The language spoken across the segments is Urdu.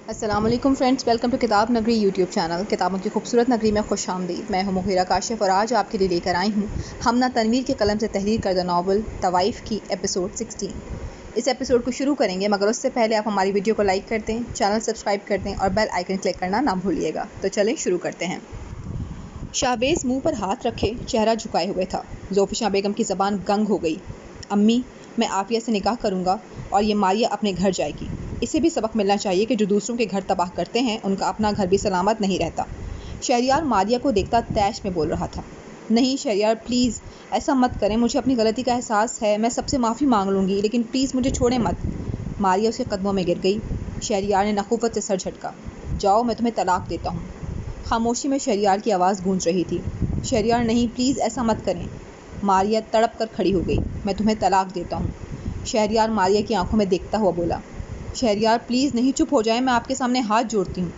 السلام علیکم فرینڈز، ویلکم ٹو کتاب نگری یوٹیوب چینل۔ کتابوں کی خوبصورت نگری میں خوش آمدید۔ میں ہوں مغیرہ کاشف اور آج آپ کے لیے لے کر آئی ہوں ہمنا تنویر کے قلم سے تحریر کردہ ناول طوائف کی ایپیسوڈ 16۔ اس ایپیسوڈ کو شروع کریں گے مگر اس سے پہلے آپ ہماری ویڈیو کو لائک کر دیں، چینل سبسکرائب کر دیں اور بیل آئیکن کلک کرنا نہ بھولیے گا۔ تو چلیں شروع کرتے ہیں۔ شہبیز منہ پر ہاتھ رکھے چہرہ جھکائے ہوئے تھا۔ زوفشاں بیگم کی زبان گنگ ہو گئی۔ امی، میں عافیہ سے نکاح کروں گا اور یہ ماریہ اپنے گھر جائے گی۔ اسے بھی سبق ملنا چاہیے کہ جو دوسروں کے گھر تباہ کرتے ہیں ان کا اپنا گھر بھی سلامت نہیں رہتا۔ شہریار ماریہ کو دیکھتا طیش میں بول رہا تھا، نہیں شہریار پلیز ایسا مت کریں، مجھے اپنی غلطی کا احساس ہے، میں سب سے معافی مانگ لوں گی لیکن پلیز مجھے چھوڑیں مت۔ ماریہ اس کے قدموں میں گر گئی۔ شہریار نے نخوت سے سر جھٹکا، جاؤ میں تمہیں طلاق دیتا ہوں۔ خاموشی میں شہریار کی آواز گونج رہی تھی، شہریار نہیں پلیز ایسا مت کریں۔ ماریہ تڑپ کر کھڑی ہو گئی، میں تمہیں طلاق دیتا ہوں۔ شہریار ماریہ کی آنکھوں میں دیکھتا ہوا بولا، شہریار پلیز نہیں چپ ہو جائیں، میں آپ کے سامنے ہاتھ جوڑتی ہوں۔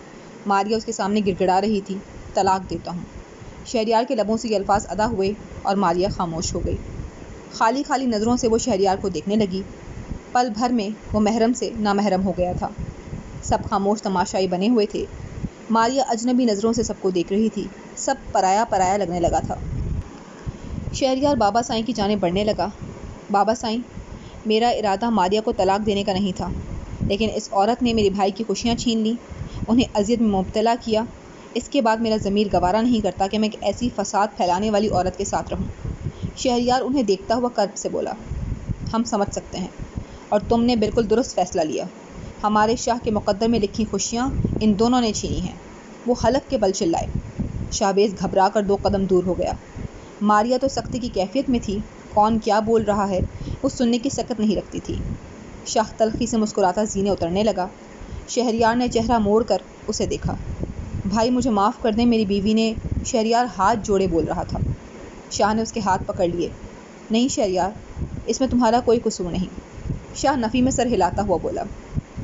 ماریہ اس کے سامنے گڑ گڑا رہی تھی، طلاق دیتا ہوں۔ شہریار کے لبوں سے یہ الفاظ ادا ہوئے اور ماریہ خاموش ہو گئی۔ خالی خالی نظروں سے وہ شہریار کو دیکھنے لگی۔ پل بھر میں وہ محرم سے نامحرم ہو گیا تھا۔ سب خاموش تماشائی بنے ہوئے تھے۔ ماریہ اجنبی نظروں سے سب کو دیکھ رہی تھی، سب پرایا پرایا لگنے لگا تھا۔ شہریار بابا سائیں کی جانب بڑھنے لگا، بابا سائیں، میرا ارادہ ماریہ کو طلاق دینے کا نہیں تھا، لیکن اس عورت نے میرے بھائی کی خوشیاں چھین لیں، انہیں اذیت میں مبتلا کیا۔ اس کے بعد میرا ضمیر گوارا نہیں کرتا کہ میں ایک ایسی فساد پھیلانے والی عورت کے ساتھ رہوں۔ شہریار انہیں دیکھتا ہوا کرب سے بولا، ہم سمجھ سکتے ہیں اور تم نے بالکل درست فیصلہ لیا۔ ہمارے شاہ کے مقدر میں لکھی خوشیاں ان دونوں نے چھینی ہیں۔ وہ حلق کے بل چلائے۔ شہبیز گھبرا کر 2 قدم دور ہو گیا۔ ماریہ تو سختی کی کیفیت میں تھی، کون کیا بول رہا ہے وہ سننے کی سکت نہیں رکھتی تھی۔ شاہ تلخی سے مسکراتا زینے اترنے لگا۔ شہریار نے چہرہ موڑ کر اسے دیکھا، بھائی مجھے معاف کر دیں، میری بیوی نے، شہریار ہاتھ جوڑے بول رہا تھا۔ شاہ نے اس کے ہاتھ پکڑ لیے، نہیں شہریار، اس میں تمہارا کوئی قصور نہیں۔ شاہ نفی میں سر ہلاتا ہوا بولا۔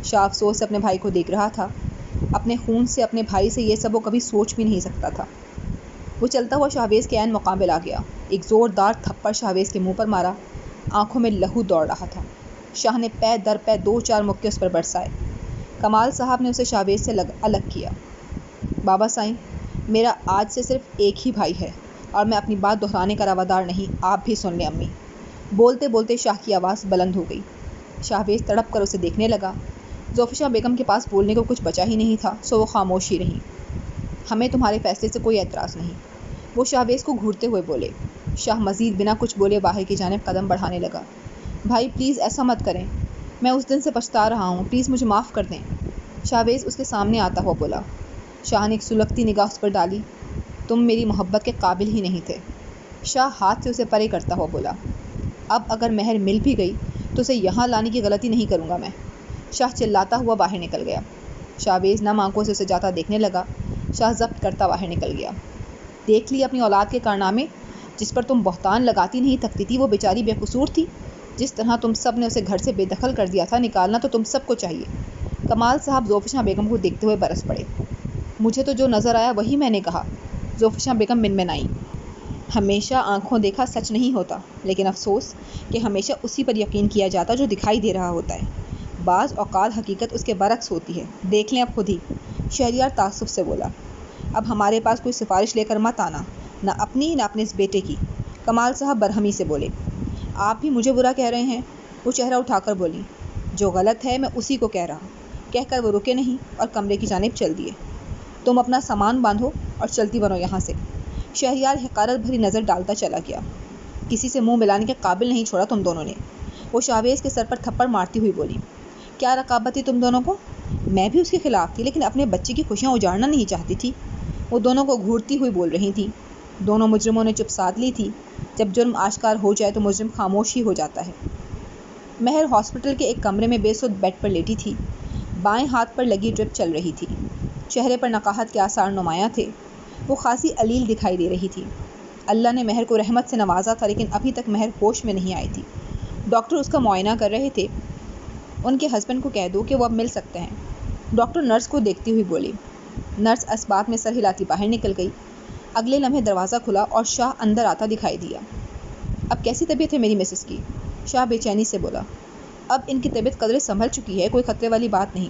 شاہ افسوس سے اپنے بھائی کو دیکھ رہا تھا، اپنے خون سے اپنے بھائی سے یہ سب وہ کبھی سوچ بھی نہیں سکتا تھا۔ وہ چلتا ہوا شہبیز کے عین مقابل آ گیا، ایک زوردار تھپڑ شہبیز کے منہ پر مارا، آنکھوں میں لہو دوڑ رہا تھا۔ شاہ نے پے در پے 2-4 مکے اس پر برسائے۔ کمال صاحب نے اسے شہبیز سے الگ کیا۔ بابا سائیں، میرا آج سے صرف ایک ہی بھائی ہے اور میں اپنی بات دہرانے کا روادار نہیں، آپ بھی سن لیں امی۔ بولتے بولتے شاہ کی آواز بلند ہو گئی۔ شہبیز تڑپ کر اسے دیکھنے لگا۔ زوفشاں بیگم کے پاس بولنے کو کچھ بچا ہی نہیں تھا، سو وہ خاموش ہی رہیں۔ ہمیں تمہارے فیصلے سے کوئی اعتراض نہیں، وہ شہبیز کو گھورتے ہوئے بولے۔ شاہ مزید بنا کچھ بولے باہر کی جانب قدم بڑھانے لگا، بھائی پلیز ایسا مت کریں، میں اس دن سے پچھتا رہا ہوں، پلیز مجھے معاف کر دیں۔ شہبیز اس کے سامنے آتا ہوا بولا۔ شاہ نے ایک سلگتی نگاہ اس پر ڈالی، تم میری محبت کے قابل ہی نہیں تھے۔ شاہ ہاتھ سے اسے پرے کرتا ہوا بولا، اب اگر مہر مل بھی گئی تو اسے یہاں لانے کی غلطی نہیں کروں گا میں۔ شاہ چلاتا ہوا باہر نکل گیا۔ شہبیز نم آنکھوں سے اسے جاتا دیکھنے لگا۔ شاہ ضبط کرتا باہر نکل گیا۔ دیکھ لی اپنی اولاد کے کارنامے، جس پر تم بہتان لگاتی نہیں تھکتی تھی، وہ بیچاری بے قصور تھی، جس طرح تم سب نے اسے گھر سے بے دخل کر دیا تھا، نکالنا تو تم سب کو چاہیے۔ کمال صاحب زوفشاں بیگم کو دیکھتے ہوئے برس پڑے۔ مجھے تو جو نظر آیا وہی میں نے کہا، زوفشاں بیگم منمنائیں۔ ہمیشہ آنکھوں دیکھا سچ نہیں ہوتا، لیکن افسوس کہ ہمیشہ اسی پر یقین کیا جاتا جو دکھائی دے رہا ہوتا ہے، بعض اوقات حقیقت اس کے برعکس ہوتی ہے، دیکھ لیں اب خود ہی۔ شہریار تعصب سے بولا، اب ہمارے پاس کوئی سفارش لے کر مت آنا، نہ اپنی نہ اپنے اس بیٹے کی۔ کمال صاحب برہمی سے بولے، آپ بھی مجھے برا کہہ رہے ہیں؟ وہ چہرہ اٹھا کر بولی، جو غلط ہے میں اسی کو کہہ رہا، کہہ کر وہ رکے نہیں اور کمرے کی جانب چل دیے۔ تم اپنا سامان باندھو اور چلتی بنو یہاں سے۔ شہریار حقارت بھری نظر ڈالتا چلا گیا، کسی سے منہ ملانے کے قابل نہیں چھوڑا تم دونوں نے۔ وہ شہبیز کے سر پر تھپڑ مارتی ہوئی بولی، کیا رقابت تھی تم دونوں کو؟ میں بھی اس کے خلاف تھی لیکن اپنے بچے کی خوشیاں اجاڑنا نہیں چاہتی تھی۔ وہ دونوں کو گھورتی ہوئی بول رہی تھی۔ دونوں مجرموں نے چپ سادھ لی تھی، جب جرم آشکار ہو جائے تو مجرم خاموش ہی ہو جاتا ہے۔ مہر ہاسپٹل کے ایک کمرے میں بے سود بیڈ پر لیٹی تھی، بائیں ہاتھ پر لگی ڈرپ چل رہی تھی، چہرے پر نقاہت کے آثار نمایاں تھے، وہ خاصی علیل دکھائی دے رہی تھی۔ اللہ نے مہر کو رحمت سے نوازا تھا لیکن ابھی تک مہر ہوش میں نہیں آئی تھی۔ ڈاکٹر اس کا معائنہ کر رہے تھے، ان کے ہسبینڈ کو کہہ دو کہ وہ اب مل سکتے ہیں۔ ڈاکٹر نرس کو دیکھتی ہوئی بولی۔ نرس اسبات میں سر ہلاتی باہر نکل گئی۔ اگلے لمحے دروازہ کھلا اور شاہ اندر آتا دکھائی دیا۔ اب کیسی طبیعت ہے میری مسز کی؟ شاہ بے چینی سے بولا۔ اب ان کی طبیعت قدرے سنبھل چکی ہے، کوئی خطرے والی بات نہیں۔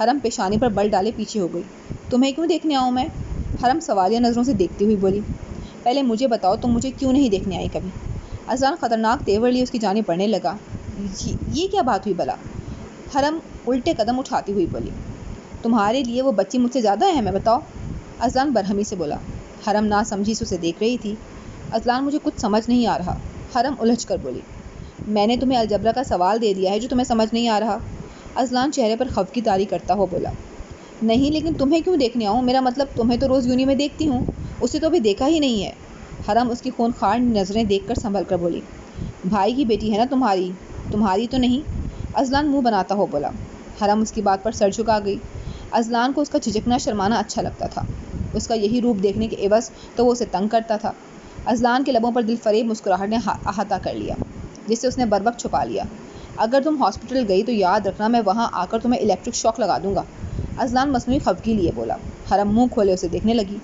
حرم پیشانی پر بل ڈالے پیچھے ہو گئی۔ تمہیں کیوں دیکھنے آؤں میں؟ حرم سوالیہ نظروں سے دیکھتی ہوئی بولی۔ پہلے مجھے بتاؤ تم مجھے کیوں نہیں دیکھنے آئی کبھی؟ اذلان خطرناک تیور لیے اس کی جانب بڑھنے لگا۔ یہ کیا بات ہوئی بلا؟ حرم الٹے قدم اٹھاتی ہوئی بولی۔ تمہارے لیے وہ بچی مجھ سے زیادہ اہم ہے، بتاؤ؟ اذلان برہمی سے بولا۔ حرم ناسمجھی سے اسے دیکھ رہی تھی۔ اذلان مجھے کچھ سمجھ نہیں آ رہا، حرم الجھ کر بولی۔ میں نے تمہیں الجبرا کا سوال دے دیا ہے جو تمہیں سمجھ نہیں آ رہا۔ اذلان چہرے پر خفگی طاری کرتا ہوا بولا۔ نہیں لیکن تمہیں کیوں دیکھنے آؤں؟ میرا مطلب تمہیں تو روز یونی میں دیکھتی ہوں، اسے تو ابھی دیکھا ہی نہیں ہے۔ حرم اس کی خونخوار نظریں دیکھ کر سنبھل کر بولی۔ بھائی کی بیٹی ہے نا تمہاری تو نہیں؟ اذلان منہ بناتا ہو بولا۔ حرم اس کی بات پر سر جھکا گئی۔ اذلان کو اس کا جھجکنا شرمانا اچھا لگتا تھا۔ اس کا یہی روپ دیکھنے کے عوض تو وہ اسے تنگ کرتا تھا۔ اذلان کے لبوں پر دل فریب مسکراہٹ نے احاطہ کر لیا، جسے اس نے بروقت چھپا لیا۔ اگر تم ہاسپٹل گئی تو یاد رکھنا میں وہاں آ کر تمہیں الیکٹرک شاک لگا دوں گا۔ اذلان مصنوعی خفگی لیے بولا۔ حرم منہ کھولے اسے دیکھنے لگی۔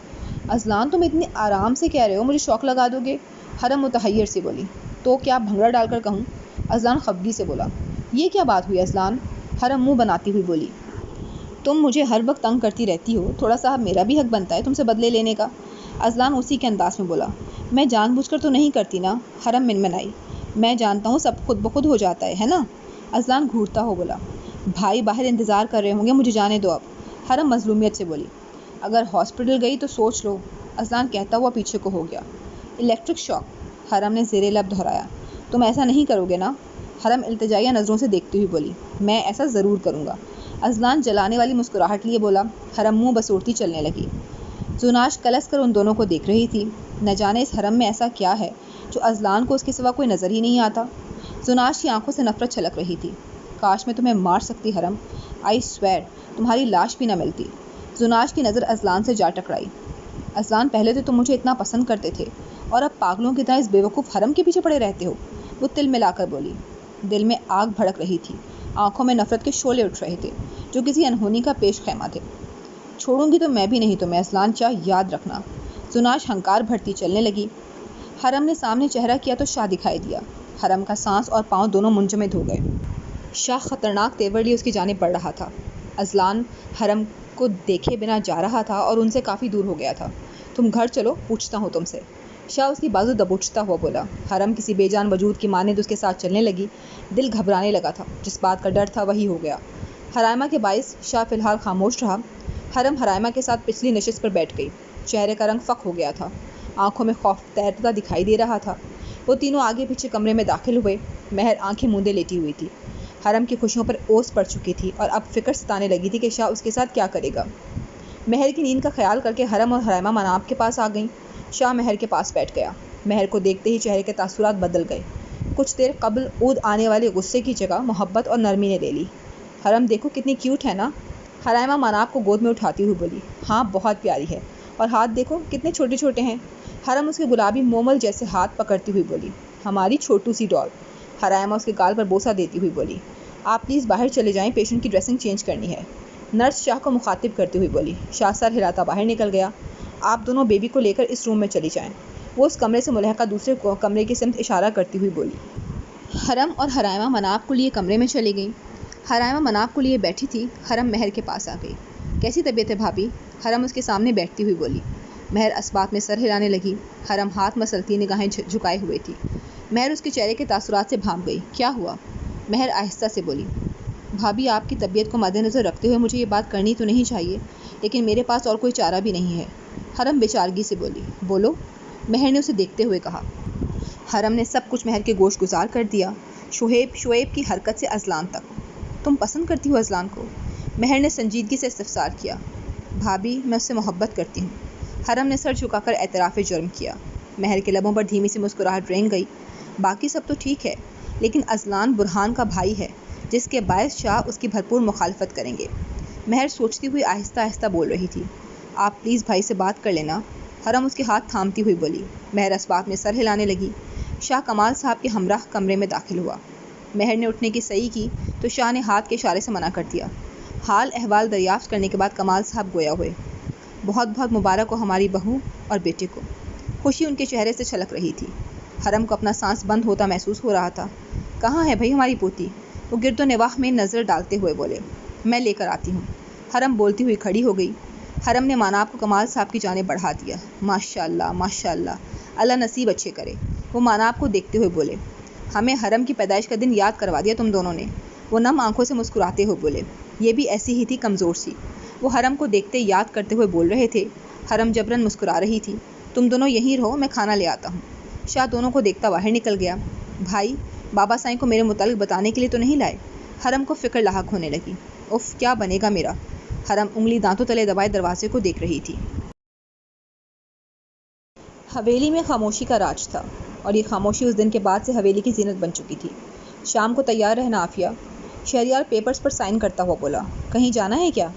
اذلان تم اتنی آرام سے کہہ رہے ہو مجھے شاک لگا دو گے؟ حرم متحیر سے بولی۔ تو کیا بھنگڑا ڈال کر کہوں؟ اذلان خفگی سے بولا۔ یہ کیا بات ہوئی اذلان؟ حرم منہ بناتی ہوئی بولی۔ تم مجھے ہر وقت تنگ کرتی رہتی ہو، تھوڑا سا میرا بھی حق بنتا ہے تم سے بدلے لینے کا۔ اذلان اسی کے انداز میں بولا۔ میں جان بوجھ کر تو نہیں کرتی نا، حرم منمنائی۔ میں جانتا ہوں سب خود بخود ہو جاتا ہے نا؟ اذلان گھورتا ہو بولا۔ بھائی باہر انتظار کر رہے ہوں گے، مجھے جانے دو اب، حرم مظلومیت سے بولی۔ اگر ہاسپٹل گئی تو سوچ لو، اذلان کہتا ہوا پیچھے کو ہو گیا۔ الیکٹرک شاک، حرم نے زیر لب دہرایا۔ تم ایسا نہیں کرو گے نا؟ حرم التجائیہ نظروں سے دیکھتی ہوئی بولی۔ میں ایسا ضرور کروں گا، اذلان جلانے والی مسکراہٹ لیے بولا۔ حرم منہ بسوڑتی چلنے لگی۔ زناش کلس کر ان دونوں کو دیکھ رہی تھی۔ نہ جانے اس حرم میں ایسا کیا ہے جو اذلان کو اس کے سوا کوئی نظر ہی نہیں آتا۔ زناش کی آنکھوں سے نفرت چھلک رہی تھی۔ کاش میں تمہیں مار سکتی حرم، آئی سویئر تمہاری لاش بھی نہ ملتی۔ زناش کی نظر اذلان سے جا ٹکرائی۔ اذلان پہلے تو تم مجھے اتنا پسند کرتے تھے اور اب پاگلوں کی طرح اس بیوقوف حرم کے پیچھے پڑے رہتے ہو، وہ تل ملا کر بولی۔ دل میں آگ بھڑک رہی تھی، آنکھوں میں نفرت کے شعلے اٹھ رہے تھے جو کسی انہونی کا پیش خیمہ تھے۔ چھوڑوں گی تو میں بھی نہیں تمہیں اذلان چاہ، یاد رکھنا۔ زناش ہنکار بھرتی چلنے لگی۔ حرم نے سامنے چہرہ کیا تو شاہ دکھائی دیا۔ حرم کا سانس اور پاؤں دونوں منجمد ہو گئے۔ شاہ خطرناک تیور لیے اس کی جانب بڑھ رہا تھا۔ اذلان حرم کو دیکھے بنا جا رہا تھا اور ان سے کافی دور ہو گیا تھا۔ تم گھر چلو، پوچھتا ہوں تم سے، شاہ اس کی بازو دبوچتا ہوا بولا۔ حرم کسی بے جان وجود کی مانند اس کے ساتھ چلنے لگی۔ دل گھبرانے لگا تھا، جس بات کا ڈر تھا وہی ہو گیا۔ حرائمہ کے باعث شاہ فی الحال خاموش رہا۔ حرم حرائمہ کے ساتھ پچھلی نشست پر بیٹھ گئی۔ چہرے کا رنگ فق ہو گیا تھا، آنکھوں میں خوف تیرتا دکھائی دے رہا تھا۔ وہ تینوں آگے پیچھے کمرے میں داخل ہوئے۔ مہر آنکھیں موندے لیٹی ہوئی تھی۔ حرم کی خوشیوں پر اوس پڑ چکی تھی اور اب فکر ستانے لگی تھی کہ شاہ اس کے ساتھ کیا کرے گا۔ مہر کی نیند کا خیال کر کے حرم اور حرائمہ مناب کے پاس آ گئیں۔ شاہ مہر کے پاس بیٹھ گیا۔ مہر کو دیکھتے ہی چہرے کے تاثرات بدل گئے۔ کچھ دیر قبل اود آنے والے غصے کی جگہ محبت اور نرمی نے لے لی۔ حرم دیکھو کتنی کیوٹ ہے نا؟ حرائمہ مناب کو گود میں اٹھاتی ہوئی بولی۔ ہاں بہت پیاری ہے، اور ہاتھ دیکھو کتنے چھوٹے چھوٹے ہیں۔ حرم اس کے گلابی مومل جیسے ہاتھ پکڑتی ہوئی بولی۔ ہماری چھوٹو سی ڈال۔ حرائمہ اس کے گال پر بوسہ دیتی ہوئی بولی۔ آپ پلیز باہر چلے جائیں، پیشنٹ کی ڈریسنگ چینج کرنی ہے۔ نرس شاہ کو مخاطب کرتے ہوئی بولی۔ شاہ سر ہلاتا باہر نکل گیا۔ آپ دونوں بیبی کو لے کر اس روم میں چلی جائیں۔ وہ اس کمرے سے ملحقہ دوسرے کمرے کی سمت اشارہ کرتی ہوئی بولی۔ حرم اور حرائمہ مناب کو لیے کمرے میں چلی گئیں۔ حرائمہ مناب کو لیے بیٹھی تھی۔ حرم مہر کے پاس آ گئی۔ کیسی طبیعت ہے بھابھی؟ حرم اس کے سامنے بیٹھتی ہوئی بولی۔ مہر اسبات میں سر ہلانے لگی۔ حرم ہاتھ مسلتی نگاہیں جھکائے ہوئے تھی۔ مہر اس کے چہرے کے تاثرات سے بھانپ گئی۔ کیا ہوا؟ مہر آہستہ سے بولی۔ بھابھی آپ کی طبیعت کو مد نظر رکھتے ہوئے مجھے یہ بات کرنی تو نہیں چاہیے، لیکن میرے پاس اور کوئی چارہ بھی نہیں ہے۔ حرم بےچارگی سے بولی۔ بولو، مہر نے اسے دیکھتے ہوئے کہا۔ حرم نے سب کچھ مہر کے گوش گزار کر دیا، شعیب کی حرکت سے اذلان تک۔ تم پسند کرتی ہو اذلان کو؟ مہر نے سنجیدگی سے استفسار کیا۔ بھابھی میں اس سے محبت کرتی ہوں۔ حرم نے سر جھکا کر اعتراف جرم کیا۔ مہر کے لبوں پر دھیمی سی مسکراہٹ رینگ گئی۔ باقی سب تو ٹھیک ہے، لیکن اذلان برہان کا بھائی ہے، جس کے باعث شاہ اس کی بھرپور مخالفت کریں گے۔ مہر سوچتی ہوئی آہستہ آہستہ بول رہی تھی۔ آپ پلیز بھائی سے بات کر لینا۔ حرم اس کے ہاتھ تھامتی ہوئی بولی۔ مہر اسبات میں سر ہلانے لگی۔ شاہ کمال صاحب کے ہمراہ کمرے میں داخل ہوا۔ مہر نے اٹھنے کی صحیح کی تو شاہ نے ہاتھ کے اشارے سے منع کر دیا۔ حال احوال دریافت کرنے کے بعد کمال صاحب گویا ہوئے۔ بہت بہت مبارک ہو ہماری بہو اور بیٹے کو۔ خوشی ان کے چہرے سے چھلک رہی تھی۔ حرم کو اپنا سانس بند ہوتا محسوس ہو رہا تھا۔ کہاں ہے بھائی ہماری پوتی؟ وہ گرد و نواح میں نظر ڈالتے ہوئے بولے۔ میں لے کر آتی ہوں۔ حرم بولتی ہوئی کھڑی ہو گئی۔ حرم نے ماناب کو کمال صاحب کی جانب بڑھا دیا۔ ماشاء اللہ ماشاء اللہ، اللہ نصیب اچھے کرے۔ وہ ماناب کو دیکھتے ہوئے بولے۔ ہمیں حرم کی پیدائش کا دن یاد کروا دیا تم دونوں نے۔ وہ نم آنکھوں سے مسکراتے ہوئے بولے۔ یہ بھی ایسی ہی تھی، کمزور سی۔ وہ حرم کو دیکھتے یاد کرتے ہوئے بول رہے تھے۔ حرم جبراً مسکرا رہی تھی۔ تم دونوں یہیں رہو، میں کھانا لے آتا ہوں۔ شاہ دونوں کو دیکھتا باہر نکل گیا۔ بھائی، بابا سائیں کو میرے متعلق بتانے کے لیے تو نہیں لائے؟ حرم کو فکر لاحق ہونے لگی۔ اف، کیا بنے گا میرا؟ حرم انگلی دانتوں تلے دبائے دروازے کو دیکھ رہی تھی۔ حویلی میں خاموشی کا راج تھا، اور یہ خاموشی اس دن کے بعد سے حویلی کی زینت بن چکی تھی۔ شام کو تیار رہنا عافیہ۔ شہریار پیپرز پر سائن کرتا ہوا بولا۔ کہیں جانا ہے کیا؟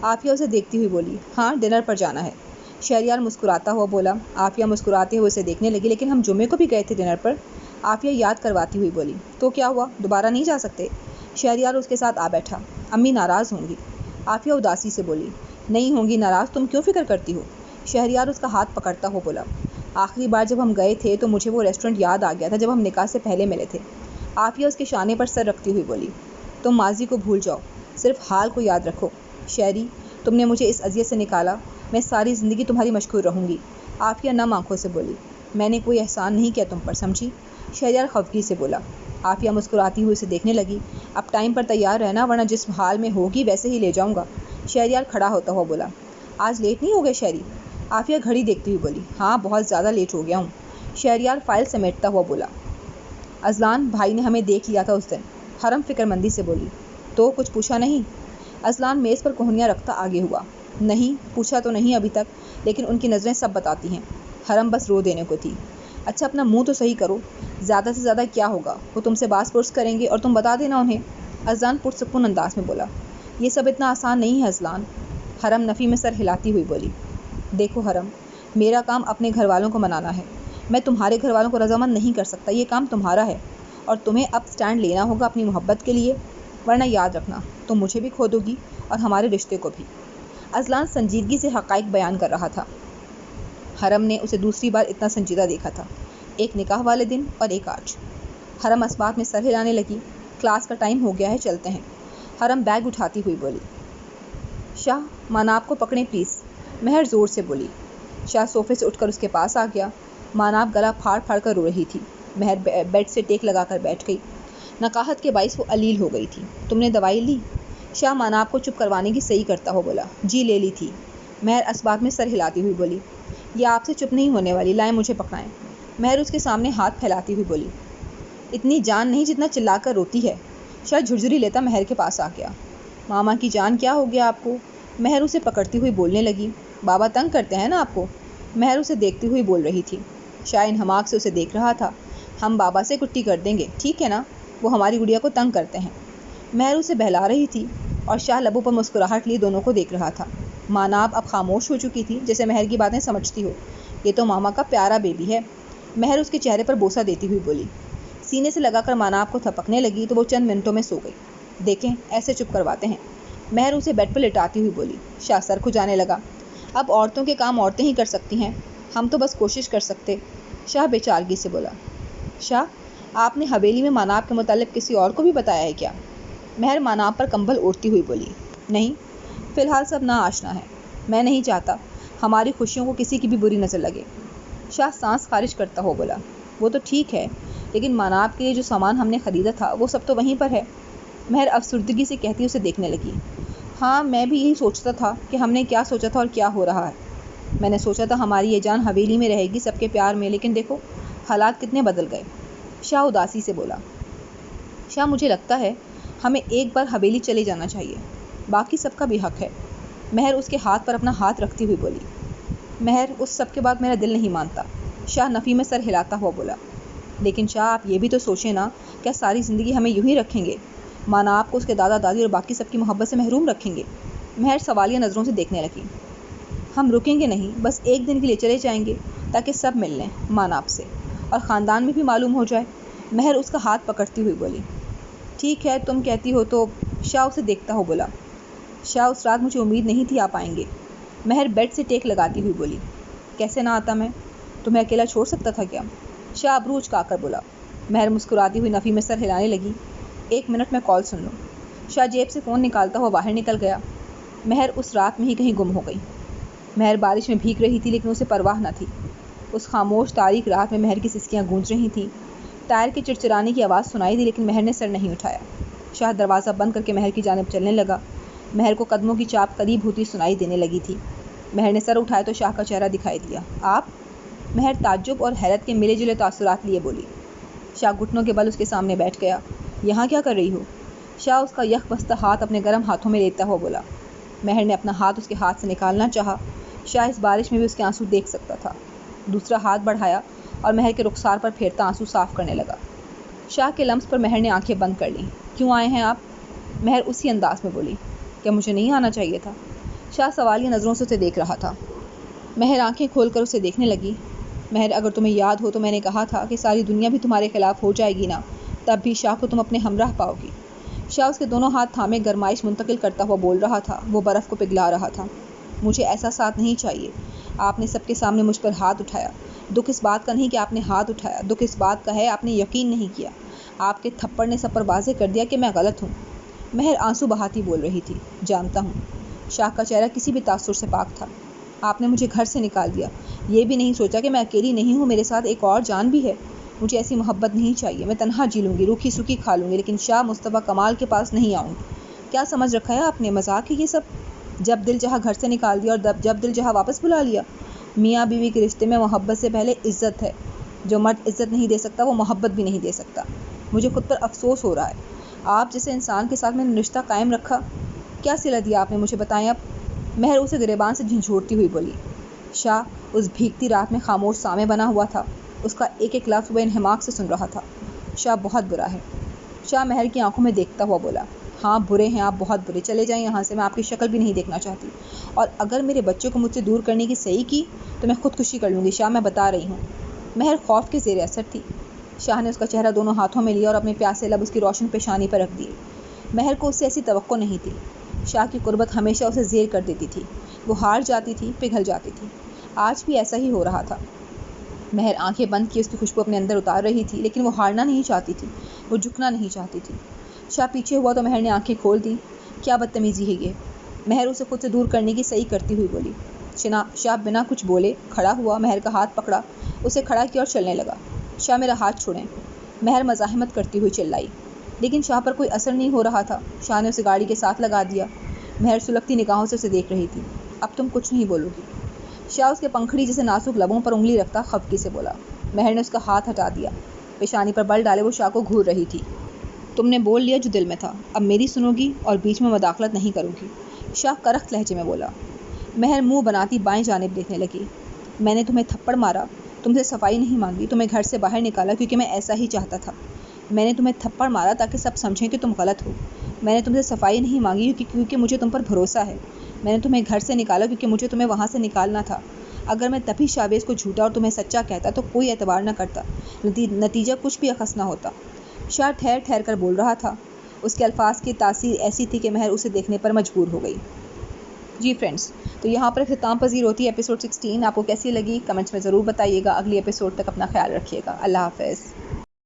عافیہ اسے دیکھتی ہوئی بولی۔ ہاں، ڈنر پر جانا ہے۔ شہریار مسکراتا ہوا بولا۔ عافیہ مسکراتے ہوئے اسے دیکھنے لگی۔ لیکن ہم جمعے کو بھی گئے تھے ڈنر پر، عافیہ یاد کرواتی ہوئی بولی۔ تو کیا ہوا، دوبارہ نہیں جا سکتے؟ شہریار اس کے ساتھ آ بیٹھا۔ امی ناراض ہوں گی، عافیہ اداسی سے بولی۔ نہیں ہوں گی ناراض، تم کیوں فکر کرتی ہو؟ شہریار اس کا ہاتھ پکڑتا ہوا بولا۔ آخری بار جب ہم گئے تھے تو مجھے وہ ریسٹورنٹ یاد آ گیا تھا جب ہم نکاح سے پہلے ملے تھے۔ عافیہ اس کے شانے پر سر رکھتی ہوئی بولی۔ تم ماضی کو بھول جاؤ، صرف حال کو یاد رکھو۔ شہری، تم نے مجھے اس اذیت سے نکالا، میں ساری زندگی تمہاری مشکور رہوں گی۔ عافیہ نم آنکھوں سے بولی۔ میں نے کوئی احسان نہیں کیا تم پر، سمجھی؟ شہریار خفگی سے بولا۔ عافیہ مسکراتی ہوئی اسے دیکھنے لگی۔ اب ٹائم پر تیار رہنا، ورنہ جس حال میں ہوگی ویسے ہی لے جاؤں گا۔ شہریار کھڑا ہوتا ہوا بولا۔ آج لیٹ نہیں ہو گئے شہری؟ عافیہ گھڑی دیکھتی ہوئی بولی۔ ہاں، بہت زیادہ لیٹ ہو گیا ہوں۔ شہریار فائل سمیٹتا ہوا بولا۔ اذلان بھائی نے ہمیں دیکھ لیا تھا اس دن، حرم فکر مندی سے بولی۔ تو کچھ پوچھا نہیں؟ اذلان میز پر کوہنیاں رکھتا آگے ہوا۔ نہیں، پوچھا تو نہیں ابھی تک، لیکن ان کی نظریں سب بتاتی ہیں۔ حرم بس رو دینے کو تھی۔ اچھا اپنا منہ تو صحیح کرو، زیادہ سے زیادہ کیا ہوگا، وہ تم سے باس پرس کریں گے اور تم بتا دینا انہیں۔ اذلان پرسکون انداز میں بولا۔ یہ سب اتنا آسان نہیں ہے اذلان۔ حرم نفی میں سر ہلاتی ہوئی بولی۔ دیکھو حرم، میرا کام اپنے گھر والوں کو منانا ہے، میں تمہارے گھر والوں کو رضامند نہیں کر سکتا۔ یہ کام تمہارا ہے، اور تمہیں اب سٹینڈ لینا ہوگا اپنی محبت کے لیے، ورنہ یاد رکھنا تم مجھے بھی کھو دو گی اور ہمارے رشتے کو بھی۔ اذلان سنجیدگی سے حقائق بیان کر رہا تھا۔ حرم نے اسے دوسری بار اتنا سنجیدہ دیکھا تھا، ایک نکاح والے دن اور ایک آج۔ حرم اسبات میں سر ہلانے لگی۔ کلاس کا ٹائم ہو گیا ہے، چلتے ہیں۔ حرم بیگ اٹھاتی ہوئی بولی۔ شاہ، ماناب کو پکڑیں پلیز، مہر زور سے بولی۔ شاہ صوفے سے اٹھ کر اس کے پاس آ گیا۔ ماناب گلا پھاڑ پھاڑ کر رو رہی تھی۔ مہر بیڈ سے ٹیک لگا کر بیٹھ گئی۔ نقاہت کے باعث وہ علیل ہو گئی تھی۔ تم نے دوائی لی؟ شاہ ماناب کو چپ کروانے کی صحیح کرتا ہو بولا۔ جی لے لی تھی۔ مہر اسبات میں سر ہلاتی ہوئی بولی۔ یہ آپ سے چپ نہیں ہونے والی، لائیں مجھے پکڑائیں۔ مہر اس کے سامنے ہاتھ پھیلاتی ہوئی بولی۔ اتنی جان نہیں جتنا چلا کر روتی ہے۔ شاہ جھرجھری لیتا مہر کے پاس آ گیا۔ ماما کی جان، کیا ہو گیا آپ کو؟ مہر اسے پکڑتی ہوئی بولنے لگی۔ بابا تنگ کرتے ہیں نا آپ کو؟ مہر اسے دیکھتی ہوئی بول رہی تھی۔ شاہ انہماک سے اسے دیکھ رہا تھا۔ ہم بابا سے کٹی کر دیں گے، ٹھیک ہے نا؟ وہ ہماری گڑیا کو تنگ کرتے ہیں۔ مہر اسے بہلا رہی تھی، اور شاہ لبوں پر مسکراہٹ لیے دونوں کو دیکھ رہا تھا۔ ماناب اب خاموش ہو چکی تھی، جیسے مہر کی باتیں سمجھتی ہو۔ یہ تو ماما کا پیارا بیبی ہے۔ مہر اس کے چہرے پر بوسہ دیتی ہوئی بولی۔ سینے سے لگا کر ماناب کو تھپکنے لگی تو وہ چند منٹوں میں سو گئی۔ دیکھیں، ایسے چپ کرواتے ہیں۔ مہر اسے بیڈ پر لٹاتی ہوئی بولی۔ شاہ سر کھجانے لگا۔ اب عورتوں کے کام عورتیں ہی کر سکتی ہیں، ہم تو بس کوشش کر سکتے۔ شاہ بے چارگی سے بولا۔ شاہ، آپ نے حویلی میں ماناب کے متعلق کسی اور کو بھی بتایا ہے کیا؟ مہر ماناب پر کمبل اوڑھتی ہوئی بولی۔ نہیں، فی الحال سب نا آشنا ہے، میں نہیں چاہتا ہماری خوشیوں کو کسی کی بھی بری نظر لگے۔ شاہ سانس خارج کرتا ہو بولا۔ وہ تو ٹھیک ہے، لیکن ماناب کے لیے جو سامان ہم نے خریدا تھا وہ سب تو وہیں پر ہے۔ مہر افسردگی سے کہتی اسے دیکھنے لگی۔ ہاں، میں بھی یہی سوچتا تھا کہ ہم نے کیا سوچا تھا اور کیا ہو رہا ہے۔ میں نے سوچا تھا ہماری یہ جان حویلی میں رہے گی سب کے پیار میں، لیکن دیکھو حالات کتنے بدل گئے۔ شاہ اداسی سے بولا۔ شاہ، مجھے لگتا ہے ہمیں ایک بار حویلی چلے جانا چاہیے، باقی سب کا بھی حق ہے۔ مہر اس کے ہاتھ پر اپنا ہاتھ رکھتی ہوئی بولی۔ مہر، اس سب کے بعد میرا دل نہیں مانتا۔ شاہ نفی میں سر ہلاتا ہوا بولا۔ لیکن شاہ، آپ یہ بھی تو سوچیں نا، کیا ساری زندگی ہمیں یوں ہی رکھیں گے؟ مانا آپ کو اس کے دادا دادی اور باقی سب کی محبت سے محروم رکھیں گے؟ مہر سوالیہ نظروں سے دیکھنے لگی۔ ہم رکیں گے نہیں، بس ایک دن کے لیے چلے جائیں گے تاکہ سب مل لیں مانا آپ سے، اور خاندان میں بھی معلوم ہو جائے۔ مہر اس کا ہاتھ پکڑتی ہوئی بولی۔ ٹھیک ہے، تم کہتی ہو تو۔ شاہ اسے دیکھتا ہو بولا۔ شاہ، اس رات مجھے امید نہیں تھی آپ آئیں گے۔ مہر بیڈ سے ٹیک لگاتی ہوئی بولی۔ کیسے نہ آتا میں؟ تمہیں اکیلا چھوڑ سکتا تھا کیا؟ شاہ ابرو اچکا کر بولا۔ مہر مسکراتی ہوئی نفی میں سر ہلانے لگی۔ 1 منٹ میں کال سن لوں۔ شاہ جیب سے فون نکالتا ہوا باہر نکل گیا۔ مہر اس رات میں ہی کہیں گم ہو گئی۔ مہر بارش میں بھیگ رہی تھی لیکن اسے پرواہ نہ تھی۔ اس خاموش تاریک رات میں مہر کی سسکیاں گونج رہی تھیں۔ ٹائر کے چرچرانے کی آواز سنائی دی لیکن مہر نے سر نہیں اٹھایا۔ شاہ دروازہ بند کر کے مہر کی جانب چلنے لگا۔ مہر کو قدموں کی چاپ قریب ہوتی سنائی دینے لگی تھی۔ مہر نے سر اٹھایا تو شاہ کا چہرہ دکھائی دیا۔ آپ؟ مہر تعجب اور حیرت کے ملے جلے تاثرات لیے بولی۔ شاہ گھٹنوں کے بل اس کے سامنے بیٹھ گیا۔ یہاں کیا کر رہی ہو؟ شاہ اس کا یک بستہ ہاتھ اپنے گرم ہاتھوں میں لیتا ہوا بولا۔ مہر نے اپنا ہاتھ اس کے ہاتھ سے نکالنا چاہا۔ شاہ اس بارش میں بھی اس کے آنسو دیکھ سکتا تھا۔ دوسرا ہاتھ بڑھایا اور مہر کے رخسار پر پھیرتا آنسو صاف کرنے لگا۔ شاہ کے لمس پر مہر نے آنکھیں بند کر لیں۔ کیوں آئے ہیں آپ؟ مہر اسی انداز میں بولی۔ کیا مجھے نہیں آنا چاہیے تھا؟ شاہ سوالیہ نظروں سے اسے دیکھ رہا تھا۔ مہر آنکھیں کھول کر اسے دیکھنے لگی۔ مہر، اگر تمہیں یاد ہو تو میں نے کہا تھا کہ ساری دنیا بھی تمہارے خلاف ہو جائے گی نا، تب بھی شاہ کو تم اپنے ہمراہ پاؤ گی۔ شاہ اس کے دونوں ہاتھ تھامے گرمائش منتقل کرتا ہوا بول رہا تھا۔ وہ برف کو پگھلا رہا تھا۔ مجھے ایسا ساتھ نہیں چاہیے۔ آپ نے سب کے سامنے مجھ پر ہاتھ اٹھایا۔ دکھ اس بات کا نہیں کہ آپ نے ہاتھ اٹھایا، دکھ اس بات کا ہے آپ نے یقین نہیں کیا۔ آپ کے تھپڑ نے سب پر واضح کر دیا کہ میں غلط ہوں۔ مہر آنسو بہاتی بول رہی تھی۔ جانتا ہوں۔ شاہ کا چہرہ کسی بھی تاثر سے پاک تھا۔ آپ نے مجھے گھر سے نکال دیا۔ یہ بھی نہیں سوچا کہ میں اکیلی نہیں ہوں، میرے ساتھ ایک اور جان بھی ہے۔ مجھے ایسی محبت نہیں چاہیے۔ میں تنہا جی لوں گی، روکھی سوکھی کھا لوں گی، لیکن شاہ مصطفیٰ کمال کے پاس نہیں آؤں گی۔ کیا سمجھ رکھا ہے آپ نے؟ مذاق ہے یہ سب؟ جب دل چاہا گھر سے نکال دیا اور جب دل چاہا واپس بلا لیا۔ میاں بیوی کے رشتے میں محبت سے پہلے عزت ہے۔ جو مرد عزت نہیں دے سکتا وہ محبت بھی نہیں دے سکتا۔ مجھے خود پر افسوس ہو رہا ہے۔ آپ جیسے انسان کے ساتھ میں نے رشتہ قائم رکھا، کیا صلہ دیا آپ نے مجھے؟ بتائیں اب۔ مہر اسے گریبان سے جھنجھوڑتی ہوئی بولی۔ شاہ اس بھیگتی رات میں خاموش سامع بنا ہوا تھا۔ اس کا ایک ایک لفظ وہ انہماک سے سن رہا تھا۔ شاہ بہت برا ہے۔ شاہ مہر کی آنکھوں میں دیکھتا ہوا بولا۔ ہاں برے ہیں آپ، بہت برے۔ چلے جائیں یہاں سے، میں آپ کی شکل بھی نہیں دیکھنا چاہتی۔ اور اگر میرے بچے کو مجھ سے دور کرنے کی صحیح کی تو میں خودکشی کر لوں گی شاہ، میں بتا رہی ہوں۔ مہر خوف کے زیر اثر تھی۔ شاہ نے اس کا چہرہ دونوں ہاتھوں میں لیا اور اپنے پیاسے لب اس کی روشن پیشانی پر رکھ دیے۔ مہر کو اس سے ایسی توقع نہیں تھی۔ شاہ کی قربت ہمیشہ اسے زیر کر دیتی تھی۔ وہ ہار جاتی تھی، پگھل جاتی تھی۔ آج بھی ایسا ہی ہو رہا تھا۔ مہر آنکھیں بند کی اس کی خوشبو اپنے اندر اتار رہی تھی، لیکن وہ ہارنا نہیں چاہتی تھی، وہ جھکنا نہیں چاہتی تھی۔ شاہ پیچھے ہوا تو مہر نے آنکھیں کھول دیں۔ کیا بدتمیزی ہے یہ؟ مہر اسے خود سے دور کرنے کی صحیح کرتی ہوئی بولی۔ شاہ بنا کچھ بولے کھڑا ہوا، مہر کا ہاتھ پکڑا، اسے کھڑا کیا اور چلنے لگا۔ شاہ میرا ہاتھ چھوڑیں، مہر مزاحمت کرتی ہوئی چلائی، لیکن شاہ پر کوئی اثر نہیں ہو رہا تھا۔ شاہ نے اسے گاڑی کے ساتھ لگا دیا۔ مہر سلگتی نگاہوں سے اسے دیکھ رہی تھی۔ اب تم کچھ نہیں بولو گی؟ شاہ اس کے پنکھڑی جیسے نازک لبوں پر انگلی رکھتا خفگی سے بولا۔ مہر نے اس کا ہاتھ ہٹا دیا۔ پیشانی پر بل ڈالے وہ شاہ کو گھور رہی تھی۔ تم نے بول لیا جو دل میں تھا، اب میری سنو گی اور بیچ میں مداخلت نہیں کرو گی، شاہ کرخت لہجے میں بولا۔ مہر منہ بناتی بائیں جانب دیکھنے لگی۔ میں نے تمہیں تھپڑ مارا، تم سے صفائی نہیں مانگی، تمہیں گھر سے باہر نکالا کیونکہ میں ایسا ہی چاہتا تھا۔ میں نے تمہیں تھپڑ مارا تاکہ سب سمجھیں کہ تم غلط ہو۔ میں نے تم سے صفائی نہیں مانگی کیونکہ مجھے تم پر بھروسہ ہے۔ میں نے تمہیں گھر سے نکالا کیونکہ مجھے تمہیں وہاں سے نکالنا تھا۔ اگر میں تبھی شاویز کو جھوٹا اور تمہیں سچا کہتا تو کوئی اعتبار نہ کرتا، نتیجہ کچھ بھی اخذ نہ ہوتا۔ شاہ ٹھہر ٹھہر کر بول رہا تھا۔ اس کے الفاظ کی تاثیر ایسی تھی کہ مہر اسے دیکھنے پر مجبور ہو گئی۔ جی فرینڈس، تو یہاں پر اختتام پذیر ہوتی ہے ایپیسوڈ 16۔ آپ کو کیسی لگی کمنٹس میں ضرور بتائیے گا۔ اگلی ایپیسوڈ تک اپنا خیال رکھیے گا۔ اللہ حافظ۔